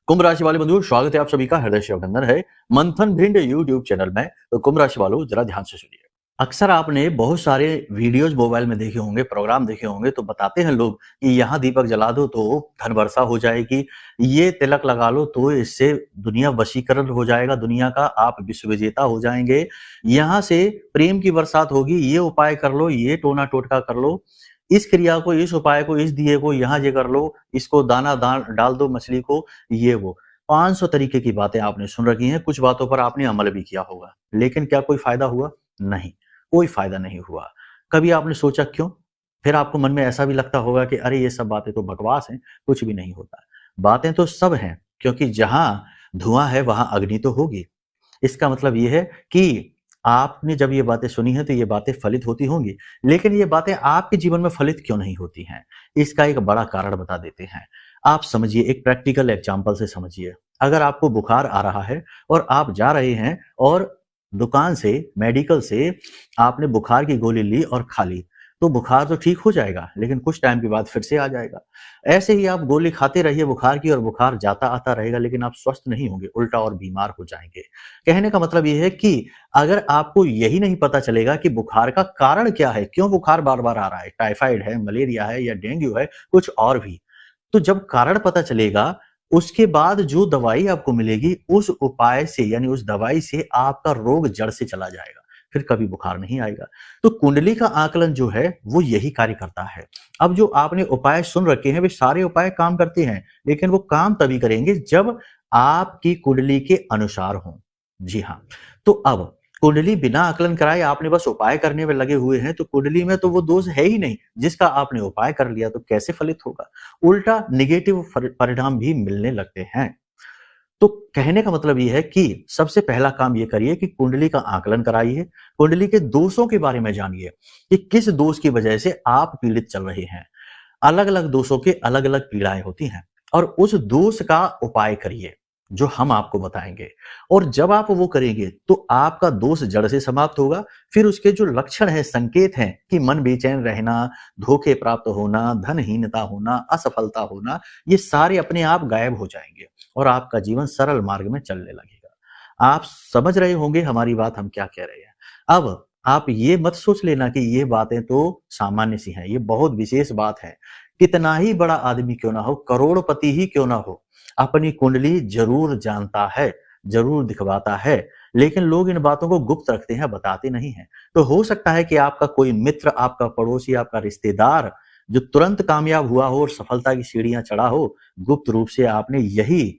कुंभ राशि वाले बंधुओं, स्वागत है आप सभी का। हृदय से अभिनंदन है मंथन भिंड यूट्यूब चैनल में। तो कुंभ राशि वालों, जरा ध्यान से सुनिए। अक्सर आपने बहुत सारे वीडियोस मोबाइल में देखे होंगे, प्रोग्राम देखे होंगे, तो बताते हैं लोग कि यहाँ दीपक जला दो तो धन वर्षा हो जाएगी, ये तिलक लगा लो तो इससे दुनिया वशीकरण हो जाएगा, दुनिया का आप विश्व विजेता हो जाएंगे, यहाँ से प्रेम की बरसात होगी, ये उपाय कर लो, ये टोना टोटका कर लो, इस क्रिया को, इस उपाय को, इस दिए को यहाँ ये कर लो, इसको दाना दान डाल दो मछली को, ये वो 500 तरीके की बातें आपने सुन रखी हैं। कुछ बातों पर आपने अमल भी किया होगा, लेकिन क्या कोई फायदा हुआ? नहीं, कोई फायदा नहीं हुआ। कभी आपने सोचा क्यों? फिर आपको मन में ऐसा भी लगता होगा कि अरे ये सब बातें तो बकवास हैं, कुछ भी नहीं होता। बातें तो सब हैं, क्योंकि जहां धुआं है वहां अग्नि तो होगी। इसका मतलब ये है कि आपने जब ये बातें सुनी हैं तो ये बातें फलित होती होंगी, लेकिन ये बातें आपके जीवन में फलित क्यों नहीं होती हैं? इसका एक बड़ा कारण बता देते हैं। आप समझिए, एक प्रैक्टिकल एग्जांपल से समझिए। अगर आपको बुखार आ रहा है और आप जा रहे हैं और दुकान से, मेडिकल से आपने बुखार की गोली ली और खा ली, तो बुखार तो ठीक हो जाएगा, लेकिन कुछ टाइम के बाद फिर से आ जाएगा। ऐसे ही आप गोली खाते रहिए बुखार की और बुखार जाता आता रहेगा, लेकिन आप स्वस्थ नहीं होंगे, उल्टा और बीमार हो जाएंगे। कहने का मतलब ये है कि अगर आपको यही नहीं पता चलेगा कि बुखार का कारण क्या है, क्यों बुखार बार बार आ रहा है, टाइफाइड है, मलेरिया है या डेंगू है, कुछ और भी, तो जब कारण पता चलेगा, उसके बाद जो दवाई आपको मिलेगी, उस उपाय से यानी उस दवाई से आपका रोग जड़ से चला जाएगा, फिर कभी बुखार नहीं आएगा। तो कुंडली का आकलन जो है वो यही कार्य करता है। अब जो आपने उपाय सुन रखे हैं वे सारे उपाय काम करते हैं, लेकिन वो काम तभी करेंगे जब आपकी कुंडली के अनुसार हो। जी हाँ, तो अब कुंडली बिना आकलन कराए आपने बस उपाय करने में लगे हुए हैं, तो कुंडली में तो वो दोष है ही नहीं जिसका आपने उपाय कर लिया, तो कैसे फलित होगा? उल्टा निगेटिव परिणाम भी मिलने लगते हैं। तो कहने का मतलब ये है कि सबसे पहला काम ये करिए कि कुंडली का आकलन कराइए, कुंडली के दोषों के बारे में जानिए कि किस दोष की वजह से आप पीड़ित चल रहे हैं। अलग अलग दोषों के अलग अलग पीड़ाएं होती हैं, और उस दोष का उपाय करिए जो हम आपको बताएंगे। और जब आप वो करेंगे तो आपका दोष जड़ से समाप्त होगा। फिर उसके जो लक्षण है, संकेत हैं कि मन बेचैन रहना, धोखे प्राप्त होना, धनहीनता होना, असफलता होना, ये सारे अपने आप गायब हो जाएंगे और आपका जीवन सरल मार्ग में चलने लगेगा। आप समझ रहे होंगे हमारी बात हम क्या कह रहे हैं। अब आप ये मत सोच लेना कि ये बातें तो सामान्य सी हैं, ये बहुत विशेष बात है। कितना ही बड़ा आदमी क्यों ना हो, करोड़पति ही क्यों ना हो, अपनी कुंडली जरूर जानता है, जरूर दिखवाता है, लेकिन लोग इन बातों को गुप्त रखते हैं, बताते नहीं हैं। तो हो सकता है कि आपका कोई मित्र, आपका पड़ोसी, आपका रिश्तेदार जो तुरंत कामयाब हुआ हो और सफलता की सीढ़ियां चढ़ा हो, गुप्त रूप से आपने यही